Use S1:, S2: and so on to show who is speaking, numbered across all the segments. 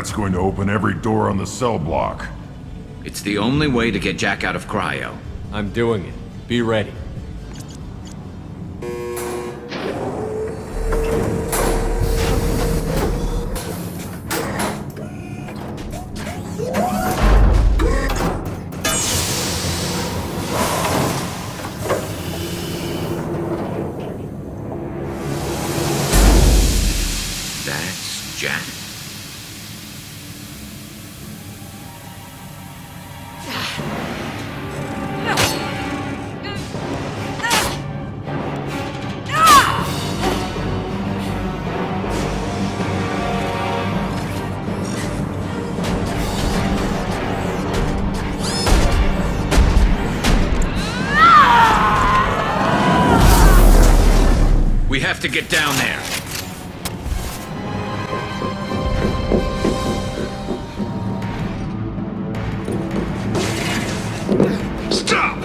S1: That's going to open every door on the cell block.
S2: It's the only way to get Jack out of cryo.
S3: I'm doing it. Be ready.
S2: That's Jack. We have to get down there. Stop!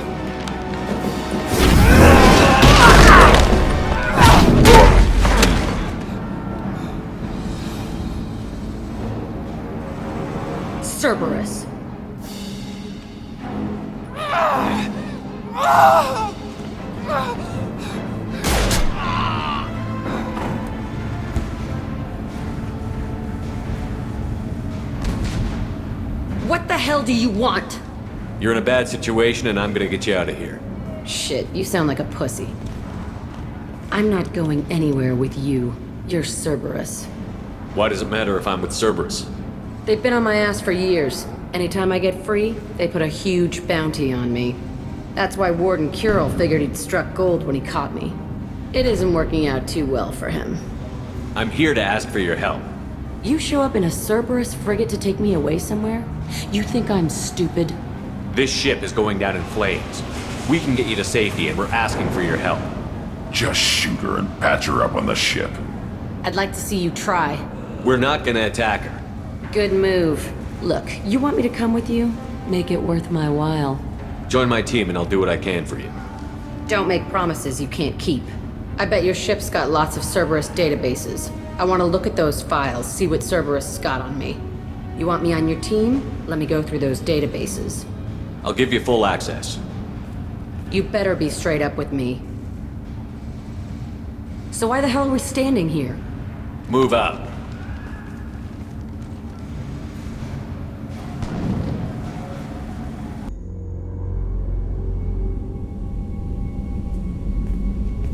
S4: Cerberus. What the hell do you want?
S3: You're in a bad situation and I'm gonna get you out of here.
S4: Shit, you sound like a pussy. I'm not going anywhere with you. You're Cerberus.
S3: Why does it matter if I'm with Cerberus?
S4: They've been on my ass for years. Anytime I get free, they put a huge bounty on me. That's why Warden Curel figured he'd struck gold when he caught me. It isn't working out too well for him.
S3: I'm here to ask for your help.
S4: You show up in a Cerberus frigate to take me away somewhere? You think I'm stupid?
S3: This ship is going down in flames. We can get you to safety and we're asking for your help.
S1: Just shoot her and patch her up on the ship.
S4: I'd like to see you try.
S3: We're not gonna attack her.
S4: Good move. Look, you want me to come with you? Make it worth my while.
S3: Join my team and I'll do what I can for you.
S4: Don't make promises you can't keep. I bet your ship's got lots of Cerberus databases. I want to look at those files, see what Cerberus has got on me. You want me on your team? Let me go through those databases.
S3: I'll give you full access.
S4: You better be straight up with me. So why the hell are we standing here?
S3: Move out.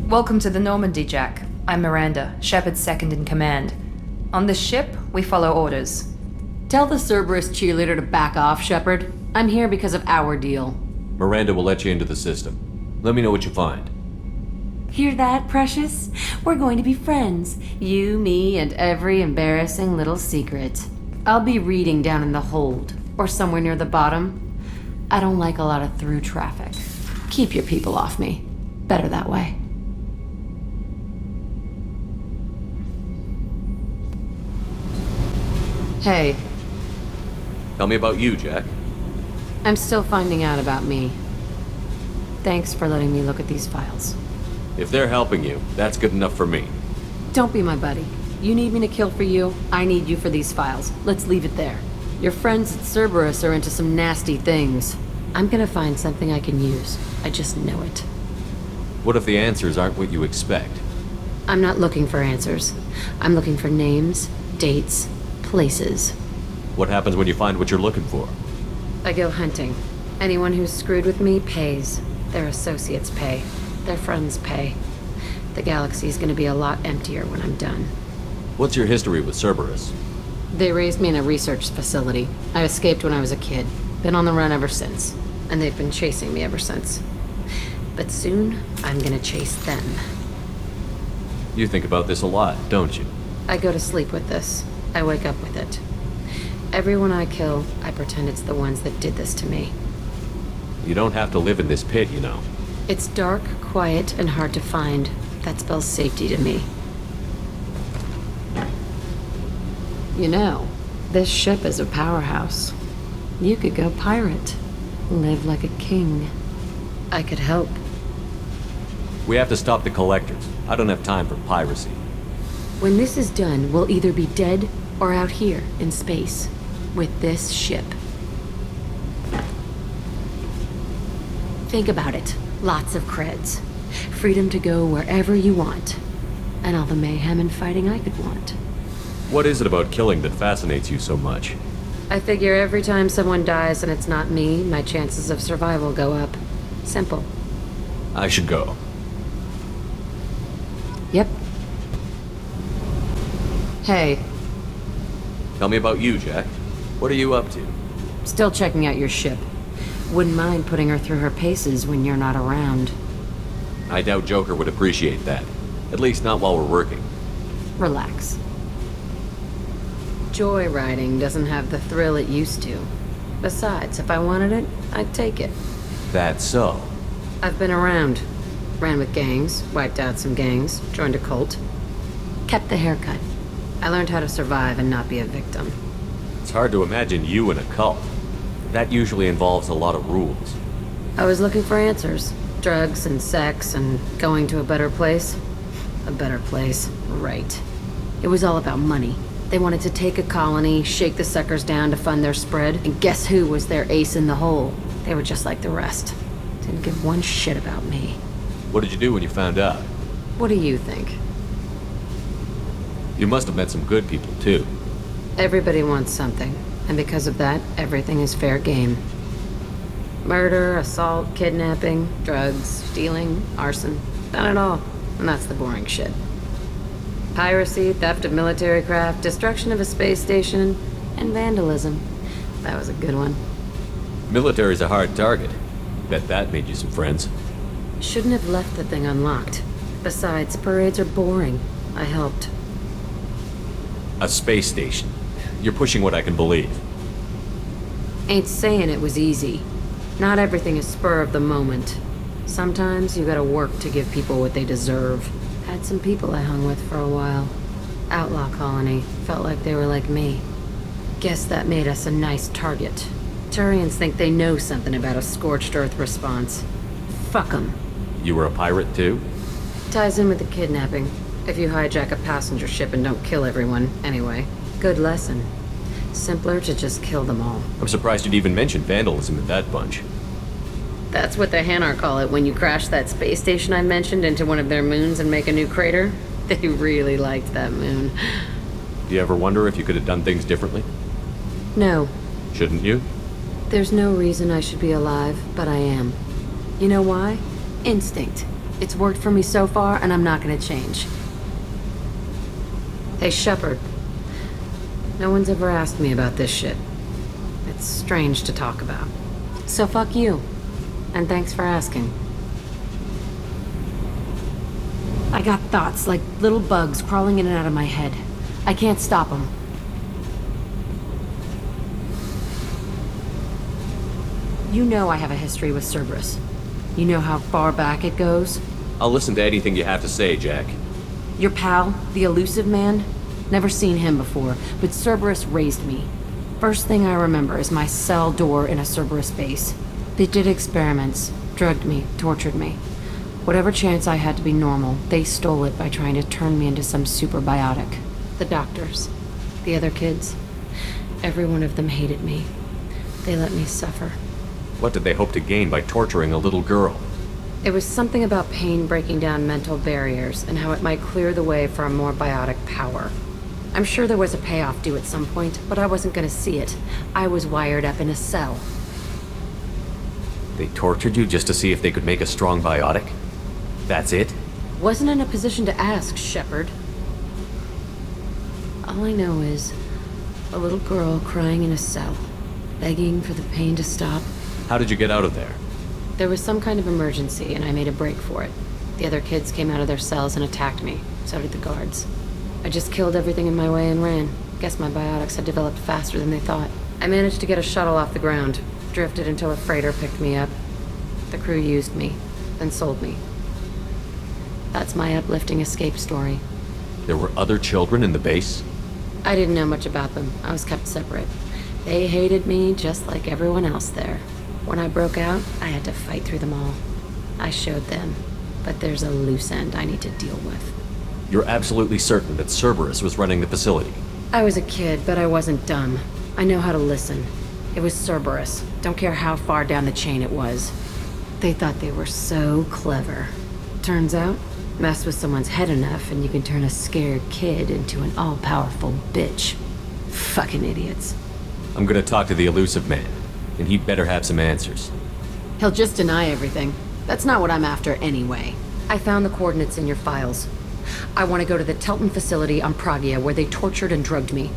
S5: Welcome to the Normandy, Jack. I'm Miranda, Shepard's second in command. On this ship, we follow orders.
S4: Tell the Cerberus cheerleader to back off, Shepard. I'm here because of our deal.
S3: Miranda will let you into the system. Let me know what you find.
S4: Hear that, Precious? We're going to be friends. You, me, and every embarrassing little secret. I'll be reading down in the hold, or somewhere near the bottom. I don't like a lot of through traffic. Keep your people off me. Better that way. Hey,
S3: Tell me about you, Jack.
S4: I'm still finding out about me. Thanks for letting me look at these files.
S3: If they're helping you, that's good enough for me.
S4: Don't be my buddy. You need me to kill for you, I need you for these files. Let's leave it there. Your friends at Cerberus are into some nasty things. I'm gonna find something I can use. I just know it.
S3: What if the answers aren't what you expect?
S4: I'm not looking for answers. I'm looking for names, dates, places.
S3: What happens when you find what you're looking for?
S4: I go hunting. Anyone who's screwed with me pays. Their associates pay. Their friends pay. The galaxy's gonna be a lot emptier when I'm done.
S3: What's your history with Cerberus?
S4: They raised me in a research facility. I escaped when I was a kid. Been on the run ever since. And they've been chasing me ever since. But soon, I'm gonna chase them.
S3: You think about this a lot, don't you?
S4: I go to sleep with this. I wake up with it. Everyone I kill, I pretend it's the ones that did this to me.
S3: You don't have to live in this pit, you know.
S4: It's dark, quiet, and hard to find. That spells safety to me. You know, this ship is a powerhouse. You could go pirate. Live like a king. I could help.
S3: We have to stop the collectors. I don't have time for piracy.
S4: When this is done, we'll either be dead Or out here, in space, with this ship. Think about it. Lots of creds. Freedom to go wherever you want. And all the mayhem and fighting I could want.
S3: What is it about killing that fascinates you so much?
S4: I figure every time someone dies and it's not me, my chances of survival go up. Simple.
S3: I should go.
S4: Yep. Hey,
S3: Tell me about you, Jack. What are you up to?
S4: still checking out your ship. Wouldn't mind putting her through her paces when you're not around.
S3: I doubt Joker would appreciate that. At least not while we're working.
S4: Relax. Joyriding doesn't have the thrill it used to. Besides, if I wanted it, I'd take it.
S3: That's so.
S4: I've been around. Ran with gangs, wiped out some gangs, joined a cult. Kept the haircut. I learned how to survive and not be a victim.
S3: It's hard to imagine you in a cult. That usually involves a lot of rules.
S4: I was looking for answers. Drugs and sex and going to a better place. A better place, right. It was all about money. They wanted to take a colony, shake the suckers down to fund their spread, and guess who was their ace in the hole? They were just like the rest. Didn't give one shit about me.
S3: What did you do when you found out?
S4: What do you think?
S3: You must have met some good people, too.
S4: Everybody wants something, and because of that, everything is fair game. Murder, assault, kidnapping, drugs, stealing, arson. Done it all. And that's the boring shit. Piracy, theft of military craft, destruction of a space station, and vandalism. That was a good one.
S3: Military's a hard target. Bet that made you some friends.
S4: Shouldn't have left the thing unlocked. Besides, parades are boring. I helped.
S3: A space station. You're pushing what I can believe.
S4: Ain't saying it was easy. Not everything is spur of the moment. Sometimes you gotta work to give people what they deserve. Had some people I hung with for a while. Outlaw colony. Felt like they were like me. Guess that made us a nice target. Turians think they know something about a scorched earth response. Fuck 'em.
S3: You were a pirate, too?
S4: Ties in with the kidnapping. If you hijack a passenger ship and don't kill everyone, anyway. Good lesson. Simpler to just kill them all.
S3: I'm surprised you'd even mention vandalism in that bunch.
S4: That's what the Hanar call it when you crash that space station I mentioned into one of their moons and make a new crater. They really liked that moon.
S3: Do you ever wonder if you could have done things differently?
S4: No,
S3: Shouldn't you?
S4: there's no reason I should be alive, but I am. You know why? Instinct. It's worked for me so far, and I'm not gonna change. Hey, Shepard. No one's ever asked me about this shit. It's strange to talk about. So fuck you. And thanks for asking. I got thoughts like little bugs crawling in and out of my head. I can't stop them. You know I have a history with Cerberus. You know how far back it goes?
S3: I'll listen to anything you have to say, Jack.
S4: Your pal, the elusive man? Never seen him before, but Cerberus raised me. First thing I remember is my cell door in a Cerberus base. They did experiments, drugged me, tortured me. Whatever chance I had to be normal, they stole it by trying to turn me into some superbiotic. The doctors, the other kids, every one of them hated me. They let me suffer.
S3: What did they hope to gain by torturing a little girl?
S4: It was something about pain breaking down mental barriers and how it might clear the way for a more biotic power. I'm sure there was a payoff due at some point, but I wasn't gonna see it. I was wired up in a cell.
S3: They tortured you just to see if they could make a strong biotic? That's it?
S4: Wasn't in a position to ask, Shepard. All I know is a little girl crying in a cell, begging for the pain to stop.
S3: How did you get out of there?
S4: There was some kind of emergency, and I made a break for it. The other kids came out of their cells and attacked me. So did the guards. I just killed everything in my way and ran. Guess my biotics had developed faster than they thought. I managed to get a shuttle off the ground. Drifted until a freighter picked me up. The crew used me, then sold me. That's my uplifting escape story.
S3: There were other children in the base?
S4: I didn't know much about them. I was kept separate. They hated me just like everyone else there. When I broke out, I had to fight through them all. I showed them, but there's a loose end I need to deal with.
S3: You're absolutely certain that Cerberus was running the facility?
S4: I was a kid, but I wasn't dumb. I know how to listen. It was Cerberus. Don't care how far down the chain it was. They thought they were so clever. Turns out, mess with someone's head enough and you can turn a scared kid into an all-powerful bitch. Fucking idiots.
S3: I'm gonna talk to the elusive man, and he'd better have some answers.
S4: He'll just deny everything. That's not what I'm after anyway. I found the coordinates in your files. I want to go to the Telton facility on Pragia where they tortured and drugged me.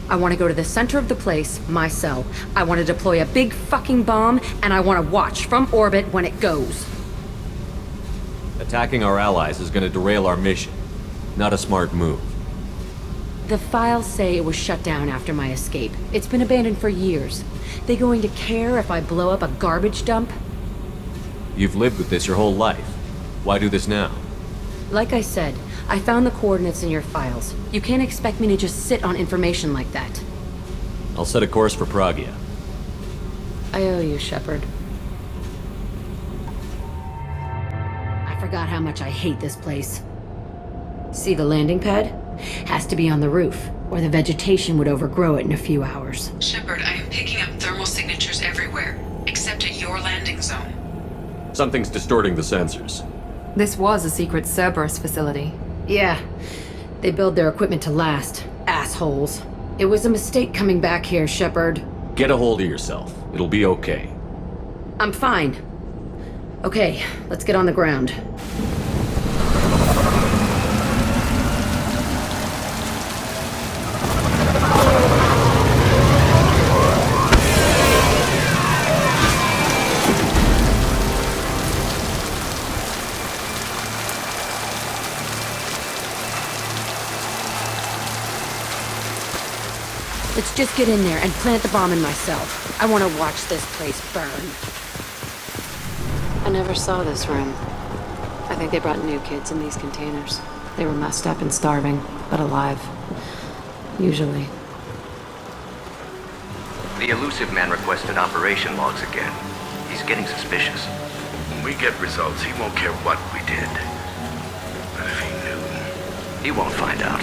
S4: I want to go to the center of the place, my cell. I want to deploy a big fucking bomb, and I want to watch from orbit when it goes.
S3: Attacking our allies is gonna derail our mission. Not a smart move.
S4: The files say it was shut down after my escape. It's been abandoned for years. They going to care if I blow up a garbage dump?
S3: You've lived with this your whole life. Why do this now?
S4: Like I said, I found the coordinates in your files. You can't expect me to just sit on information like that.
S3: I'll set a course for Pragia.
S4: I owe you, Shepard. I forgot how much I hate this place. See the landing pad? Has to be on the roof, or the vegetation would overgrow it in a few hours.
S6: Shepard, I am picking up thermal signatures everywhere, except at your landing zone.
S3: Something's distorting the sensors.
S5: This was a secret Cerberus facility.
S4: Yeah, they build their equipment to last. Assholes. It was a mistake coming back here, Shepard.
S3: Get a hold of yourself. It'll be okay.
S4: I'm fine. Okay, let's get on the ground. Let's just get in there and plant the bomb in myself. I want to watch this place burn. I never saw this room. I think they brought new kids in these containers. They were messed up and starving, but alive. Usually.
S7: The elusive man requested operation logs again. He's getting suspicious.
S2: When we get results, he won't care what we did. But if he knew...
S7: He won't find out.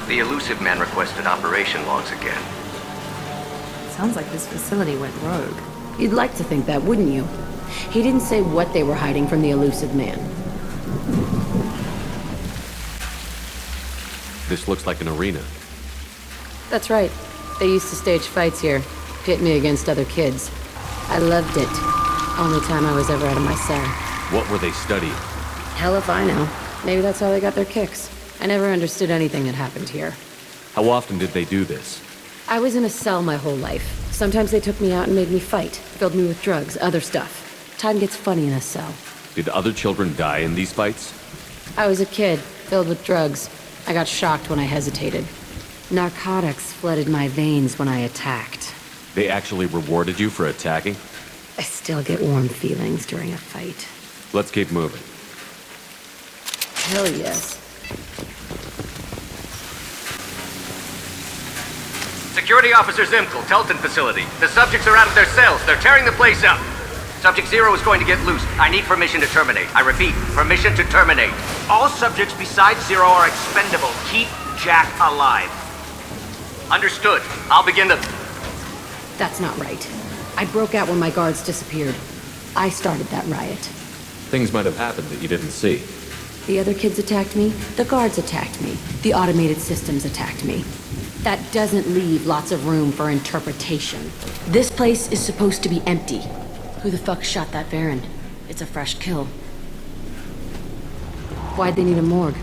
S7: The elusive man requested operation logs again.
S5: Sounds like this facility went rogue.
S4: You'd like to think that, wouldn't you? He didn't say what they were hiding from the elusive man.
S3: This looks like an arena.
S4: That's right. They used to stage fights here, pit me against other kids. I loved it. Only time I was ever out of my cell.
S3: What were they studying?
S4: Hell if I know. Maybe that's how they got their kicks. I never understood anything that happened here.
S3: How often did they do this?
S4: I was in a cell my whole life. Sometimes they took me out and made me fight, filled me with drugs, other stuff. Time gets funny in a cell.
S3: Did other children die in these fights?
S4: I was a kid, filled with drugs. I got shocked when I hesitated. Narcotics flooded my veins when I attacked.
S3: They actually rewarded you for attacking?
S4: I still get warm feelings during a fight.
S3: Let's keep moving.
S4: Hell yes.
S7: Security Officer Zimkel, Telton facility. The subjects are out of their cells. They're tearing the place up. Subject Zero is going to get loose. I need permission to terminate. I repeat, permission to terminate. All subjects besides Zero are expendable. Keep Jack alive. Understood. I'll begin the...
S4: That's not right. I broke out when my guards disappeared. I started that riot.
S3: Things might have happened that you didn't see.
S4: The other kids attacked me, the guards attacked me, the automated systems attacked me. That doesn't leave lots of room for interpretation. This place is supposed to be empty. Who the fuck shot that Baron? It's a fresh kill. Why'd they need a morgue?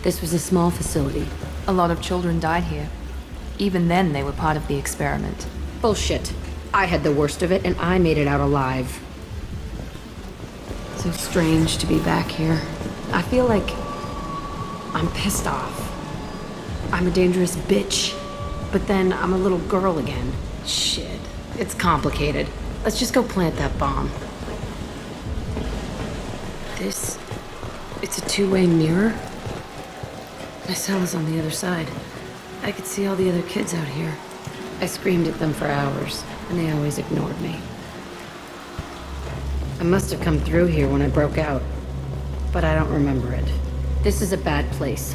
S4: This was a small facility.
S5: A lot of children died here. Even then, they were part of the experiment.
S4: Bullshit. I had the worst of it, and I made it out alive. So strange to be back here. I feel like I'm pissed off. I'm a dangerous bitch, but then I'm a little girl again. Shit. It's complicated. Let's just go plant that bomb. It's a two-way mirror? My cell is on the other side. I could see all the other kids out here. I screamed at them for hours, and they always ignored me. I must have come through here when I broke out, but I don't remember it. This is a bad place.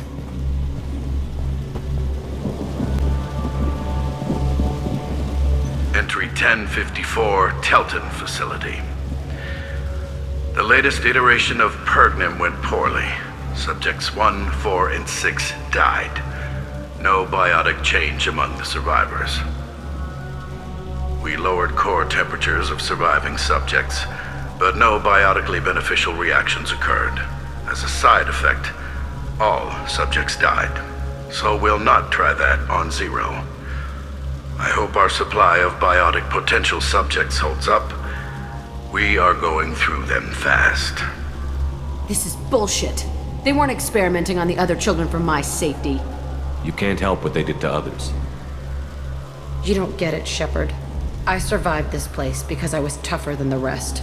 S2: Entry 1054, Telton Facility. The latest iteration of Pergnim went poorly. Subjects 1, 4, and 6 died. No biotic change among the survivors. We lowered core temperatures of surviving subjects, but no biotically beneficial reactions occurred. As a side effect, all subjects died. So we'll not try that on Zero. I hope our supply of biotic potential subjects holds up. We are going through them fast.
S4: This is bullshit. They weren't experimenting on the other children for my safety.
S3: You can't help what they did to others.
S4: You don't get it, Shepard. I survived this place because I was tougher than the rest.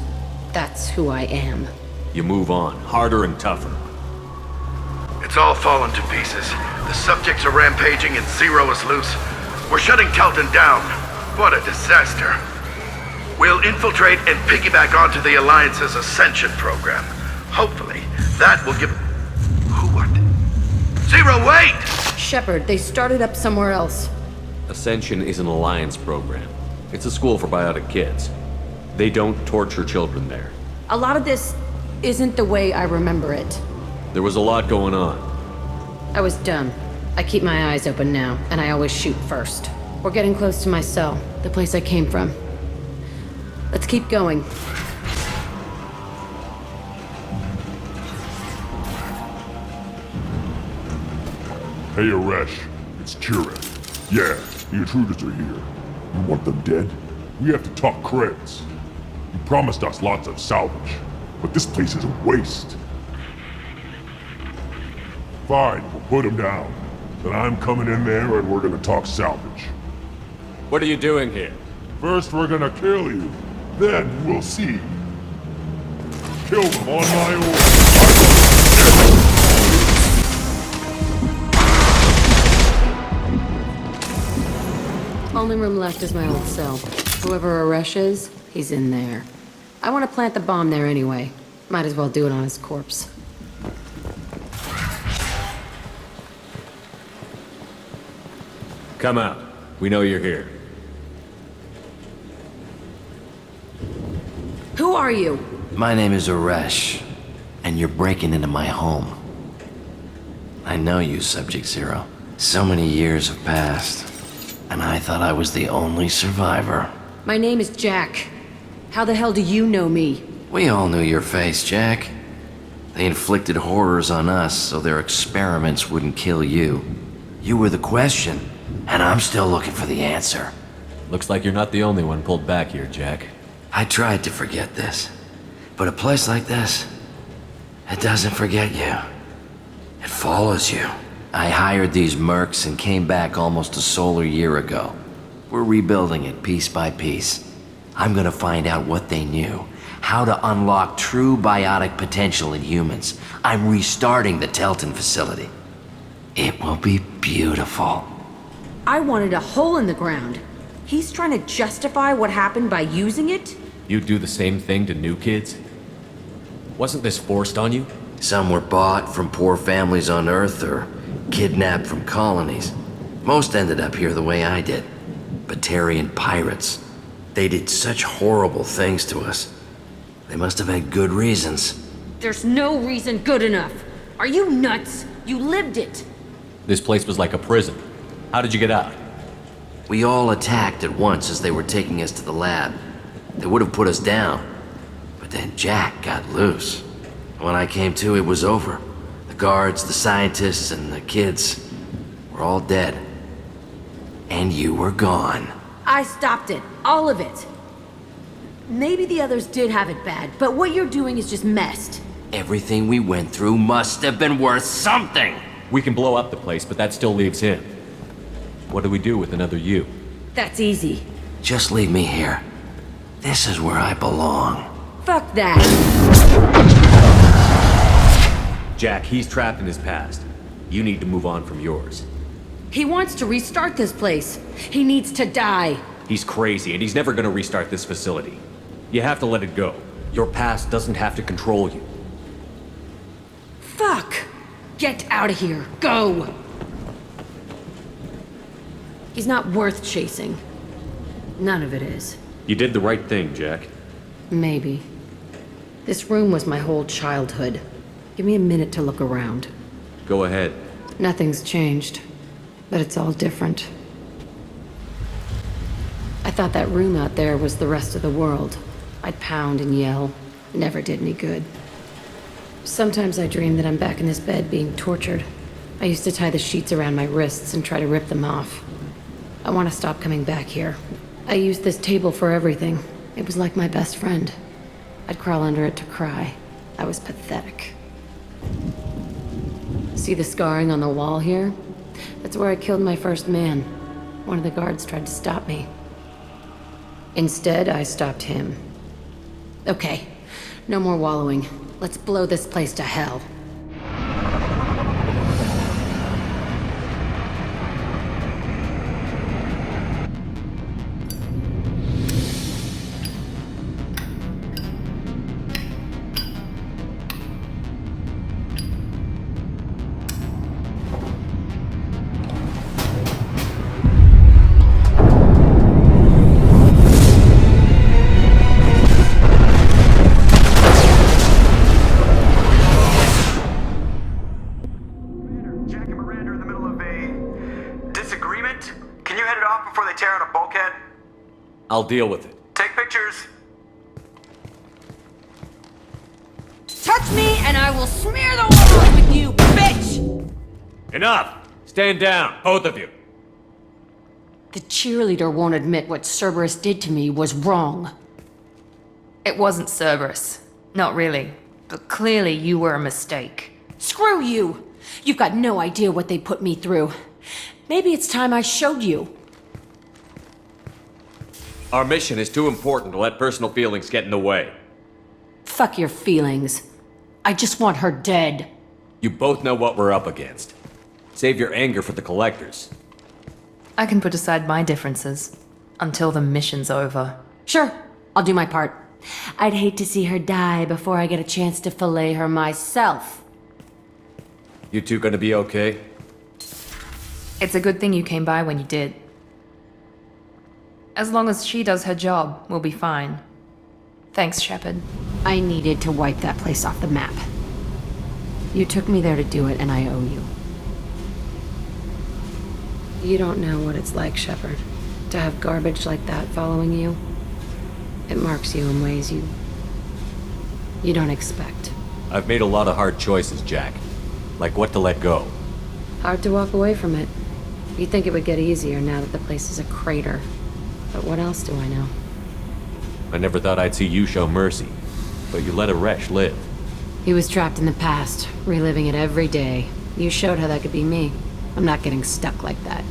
S4: That's who I am.
S3: You move on, harder and tougher.
S2: It's all fallen to pieces. The subjects are rampaging and Zero is loose. We're shutting Telton down. What a disaster. We'll infiltrate and piggyback onto the Alliance's Ascension program. Hopefully, that will give... Who what? Zero, wait!
S4: Shepard, they started up somewhere else.
S3: Ascension is an alliance program. It's a school for biotic kids. They don't torture children there.
S4: A lot of this isn't the way I remember it.
S3: There was a lot going on.
S4: I was dumb. I keep my eyes open now, and I always shoot first. We're getting close to my cell, the place I came from. Let's keep going.
S1: Hey, Aresh. It's Kira. Yeah, the intruders are here. You want them dead? We have to talk creds. You promised us lots of salvage, but this place is a waste. Fine, we'll put them down. Then I'm coming in there and we're gonna talk salvage.
S3: What are you doing here?
S1: First we're gonna kill you. Then we'll see. Kill them on my order.
S4: Only room left is my old cell. Whoever Aresh is, he's in there. I want to plant the bomb there anyway. Might as well do it on his corpse.
S3: Come out. We know you're here.
S4: Who are you?
S8: My name is Aresh, and you're breaking into my home. I know you, Subject Zero. So many years have passed, and I thought I was the only survivor.
S4: My name is Jack. How the hell do you know me?
S8: We all knew your face, Jack. They inflicted horrors on us so their experiments wouldn't kill you. You were the question, and I'm still looking for the answer.
S3: Looks like you're not the only one pulled back here, Jack.
S8: I tried to forget this, but a place like this, it doesn't forget you. It follows you. I hired these mercs and came back almost a solar year ago. We're rebuilding it piece by piece. I'm gonna find out what they knew, how to unlock true biotic potential in humans. I'm restarting the Telton facility. It will be beautiful.
S4: I wanted a hole in the ground. He's trying to justify what happened by using it?
S3: You'd do the same thing to new kids? Wasn't this forced on you?
S8: Some were bought from poor families on Earth or kidnapped from colonies. Most ended up here the way I did. Batarian pirates. They did such horrible things to us. They must have had good reasons.
S4: There's no reason good enough. Are you nuts? You lived it.
S3: This place was like a prison. How did you get out?
S8: We all attacked at once as they were taking us to the lab. They would have put us down. But then Jack got loose. When I came to, it was over. The guards, the scientists, and the kids were all dead. And you were gone.
S4: I stopped it. All of it. Maybe the others did have it bad, but what you're doing is just messed.
S8: Everything we went through must have been worth something.
S3: We can blow up the place, but that still leaves him. What do we do with another you?
S4: That's easy.
S8: Just leave me here. This is where I belong.
S4: Fuck that.
S3: Jack, he's trapped in his past. You need to move on from yours.
S4: He wants to restart this place. He needs to die.
S3: He's crazy, and he's never gonna restart this facility. You have to let it go. Your past doesn't have to control you.
S4: Fuck! Get out of here. Go! He's not worth chasing. None of it is.
S3: You did the right thing, Jack.
S4: Maybe. This room was my whole childhood. Give me a minute to look around.
S3: Go ahead.
S4: Nothing's changed, but it's all different. I thought that room out there was the rest of the world. I'd pound and yell. Never did any good. Sometimes I dream that I'm back in this bed being tortured. I used to tie the sheets around my wrists and try to rip them off. I want to stop coming back here. I used this table for everything. It was like my best friend. I'd crawl under it to cry. I was pathetic. See the scarring on the wall here? That's where I killed my first man. One of the guards tried to stop me. Instead, I stopped him. Okay, no more wallowing. Let's blow this place to hell.
S9: Jack and Miranda are in the middle of a disagreement. Can you head it off before they tear out a bulkhead?
S3: I'll deal with it.
S9: Take pictures.
S4: Touch me and I will smear the walls with you, bitch!
S3: Enough! Stand down, both of you.
S4: The cheerleader won't admit what Cerberus did to me was wrong.
S5: It wasn't Cerberus. Not really. But clearly you were a mistake.
S4: Screw you! You've got no idea what they put me through. Maybe it's time I showed you.
S3: Our mission is too important to let personal feelings get in the way.
S4: Fuck your feelings. I just want her dead.
S3: You both know what we're up against. Save your anger for the collectors.
S5: I can put aside my differences until the mission's over.
S4: Sure, I'll do my part. I'd hate to see her die before I get a chance to fillet her myself.
S3: You two gonna be okay?
S5: It's a good thing you came by when you did. As long as she does her job, we'll be fine. Thanks, Shepard.
S4: I needed to wipe that place off the map. You took me there to do it, and I owe you. You don't know what it's like, Shepard, to have garbage like that following you. It marks you in ways you don't expect.
S3: I've made a lot of hard choices, Jack. Like what to let go.
S4: Hard to walk away from it. You'd think it would get easier now that the place is a crater. But what else do I know?
S3: I never thought I'd see you show mercy, but you let a Resh live.
S4: He was trapped in the past, reliving it every day. You showed how that could be me. I'm not getting stuck like that.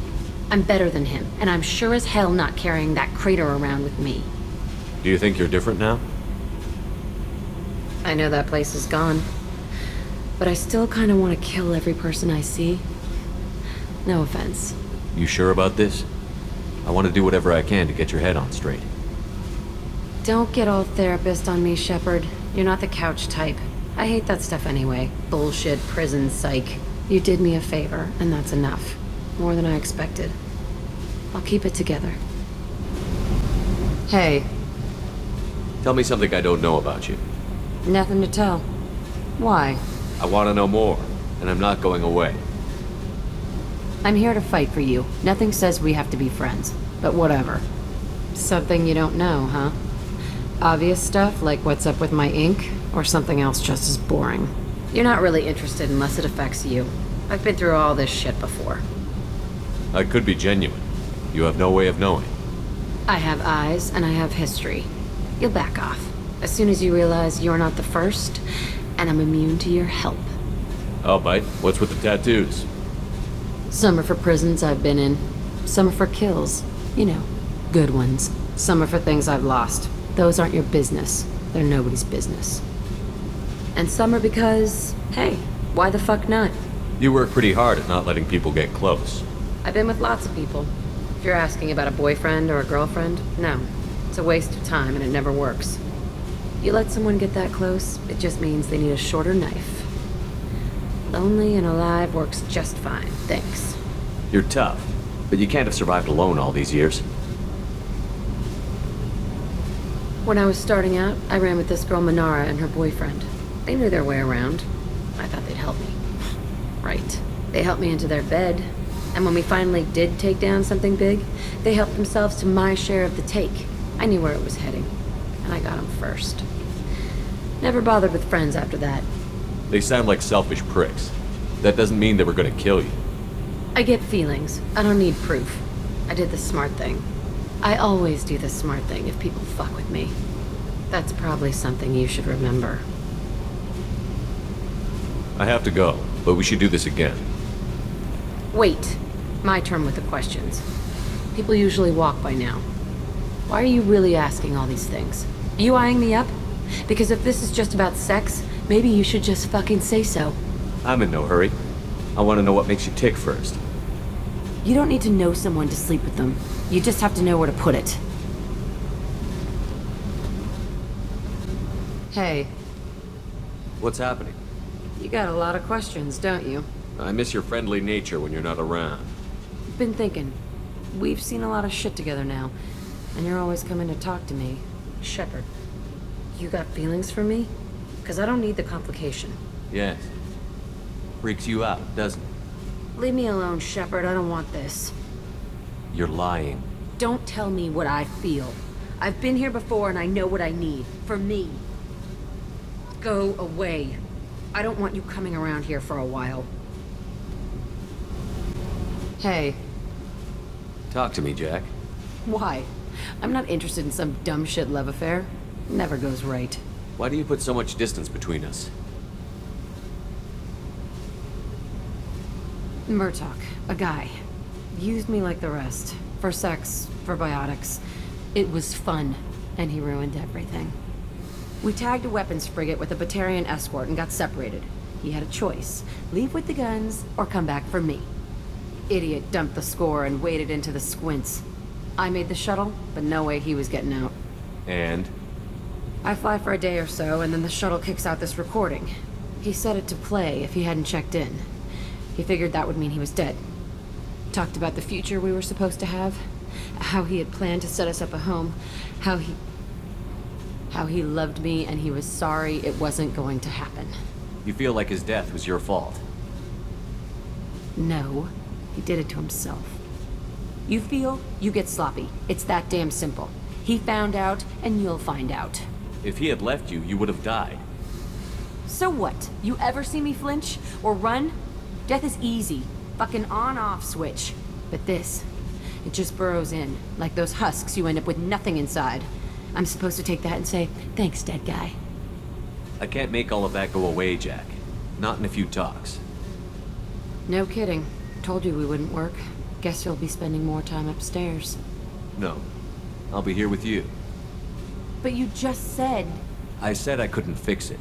S4: I'm better than him, and I'm sure as hell not carrying that crater around with me.
S3: Do you think you're different now?
S4: I know that place is gone. But I still kind of want to kill every person I see. No offense.
S3: You sure about this? I want to do whatever I can to get your head on straight.
S4: Don't get all therapist on me, Shepard. You're not the couch type. I hate that stuff anyway. Bullshit, prison, psych. You did me a favor, and that's enough. More than I expected. I'll keep it together. Hey,
S3: Tell me something I don't know about you.
S4: nothing to tell. Why?
S3: I want to know more, and I'm not going away.
S4: I'm here to fight for you. Nothing says we have to be friends, but whatever. Something you don't know, huh? Obvious stuff like what's up with my ink, or something else just as boring. You're not really interested unless it affects you. I've been through all this shit before.
S3: I could be genuine. You have no way of knowing.
S4: I have eyes and I have history. You'll back off. As soon as you realize you're not the first, and I'm immune to your help.
S3: I'll bite. What's with the tattoos?
S4: Some are for prisons I've been in. Some are for kills. You know, good ones. Some are for things I've lost. Those aren't your business. They're nobody's business. And some are because, hey, why the fuck not?
S3: You work pretty hard at not letting people get close.
S4: I've been with lots of people. If you're asking about a boyfriend or a girlfriend, no. It's a waste of time and it never works. You let someone get that close, it just means they need a shorter knife. Lonely and alive works just fine, thanks.
S3: You're tough, but you can't have survived alone all these years.
S4: When I was starting out, I ran with this girl Manara and her boyfriend. They knew their way around. I thought they'd help me. Right. They helped me into their bed. And when we finally did take down something big, they helped themselves to my share of the take. I knew where it was heading. And I got them first. Never bothered with friends after that.
S3: They sound like selfish pricks. That doesn't mean they were gonna kill you.
S4: I get feelings. I don't need proof. I did the smart thing. I always do the smart thing if people fuck with me. That's probably something you should remember.
S3: I have to go, but we should do this again.
S4: Wait. My turn with the questions. People usually walk by now. Why are you really asking all these things? Are you eyeing me up? Because if this is just about sex, maybe you should just fucking say so.
S3: I'm in no hurry. I want to know what makes you tick first.
S4: You don't need to know someone to sleep with them. You just have to know where to put it. Hey,
S3: What's happening?
S4: you got a lot of questions, don't you?
S3: I miss your friendly nature when you're not around.
S4: Been thinking. We've seen a lot of shit together now, and you're always coming to talk to me. Shepard, you got feelings for me? Because I don't need the complication.
S3: Yes. Freaks you out, doesn't it?
S4: Leave me alone, Shepard. I don't want this.
S3: You're lying.
S4: Don't tell me what I feel. I've been here before and I know what I need. For me. Go away. I don't want you coming around here for a while. Hey.
S3: Talk to me, Jack.
S4: Why? I'm not interested in some dumb shit love affair. Never goes right.
S3: Why do you put so much distance between us?
S4: Murtaugh, a guy. Used me like the rest. For sex, for biotics. It was fun, and he ruined everything. We tagged a weapons frigate with a Batarian escort and got separated. He had a choice. Leave with the guns, or come back for me. Idiot dumped the score and waded into the squints. I made the shuttle, but no way he was getting out.
S3: And?
S4: I fly for a day or so, and then the shuttle kicks out this recording. He set it to play if he hadn't checked in. He figured that would mean he was dead. Talked about the future we were supposed to have. How he had planned to set us up a home. How he loved me and he was sorry it wasn't going to happen.
S3: You feel like his death was your fault?
S4: No, he did it to himself. You feel, you get sloppy. It's that damn simple. He found out, and you'll find out.
S3: If he had left you, you would have died.
S4: So what? You ever see me flinch? Or run? Death is easy. Fucking on-off switch. But this, it just burrows in. Like those husks, you end up with nothing inside. I'm supposed to take that and say, thanks, dead guy.
S3: I can't make all of that go away, Jack. Not in a few talks.
S4: No kidding. Told you we wouldn't work. Guess you'll be spending more time upstairs.
S3: No. I'll be here with you.
S4: But you just said...
S3: I said I couldn't fix it.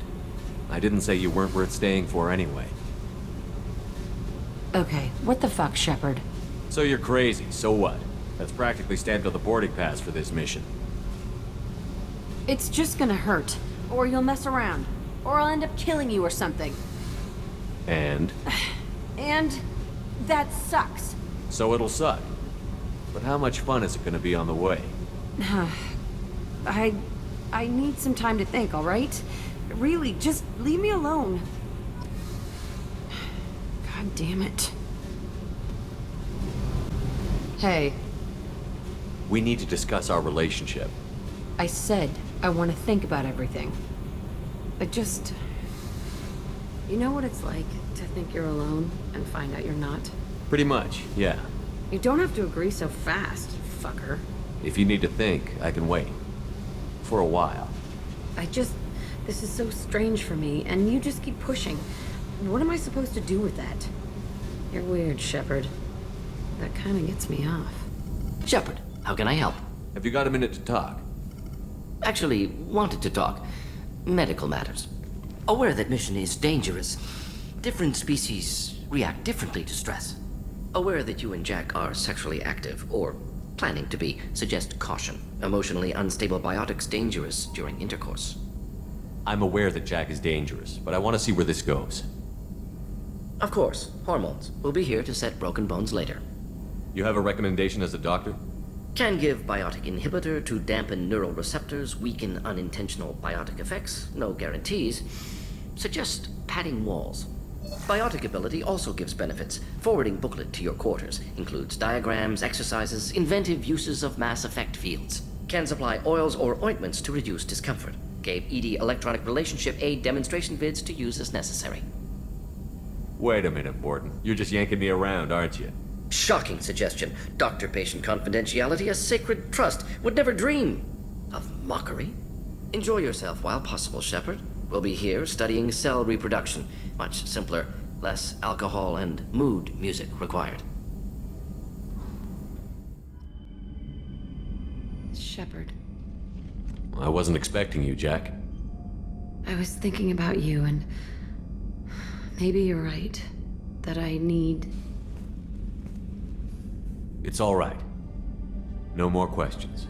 S3: I didn't say you weren't worth staying for anyway.
S4: Okay, what the fuck, Shepard?
S3: So you're crazy, so what? That's practically stamped on the boarding pass for this mission.
S4: It's just gonna hurt. Or you'll mess around. Or I'll end up killing you or something.
S3: And?
S4: And... that sucks.
S3: So it'll suck. But how much fun is it gonna be on the way?
S4: I need some time to think, alright? Really, just leave me alone. God damn it. Hey,
S3: We need to discuss our relationship.
S4: I said I want to think about everything. I just... You know what it's like to think you're alone and find out you're not?
S3: Pretty much, yeah.
S4: You don't have to agree so fast, fucker.
S3: If you need to think, I can wait. For a while.
S4: This is so strange for me, and you just keep pushing. What am I supposed to do with that? You're weird, Shepard. That kind of gets me off.
S8: Shepard, how can I help?
S3: Have you got a minute to talk?
S8: Actually, wanted to talk. Medical matters. Aware that mission is dangerous. Different species react differently to stress. Aware that you and Jack are sexually active, or planning to be, suggest caution. Emotionally unstable biotics dangerous during intercourse.
S3: I'm aware that Jack is dangerous, but I want to see where this goes.
S8: Of course, hormones. We'll be here to set broken bones later.
S3: You have a recommendation as a doctor?
S10: Can give biotic inhibitor to dampen neural receptors, weaken unintentional biotic effects. No guarantees. Suggest padding walls. Biotic ability also gives benefits. Forwarding booklet to your quarters. Includes diagrams, exercises, inventive uses of mass effect fields. Can supply oils or ointments to reduce discomfort. Gave ED electronic relationship aid demonstration vids to use as necessary.
S3: Wait a minute, Borden. You're just yanking me around, aren't you?
S10: Shocking suggestion. Doctor-patient confidentiality, a sacred trust. Would never dream of mockery. Enjoy yourself while possible, Shepard. We'll be here studying cell reproduction. Much simpler, less alcohol and mood music required.
S4: Shepard,
S3: I wasn't expecting you, Jack.
S4: I was thinking about you, and maybe you're right. That I need...
S3: It's all right. No more questions.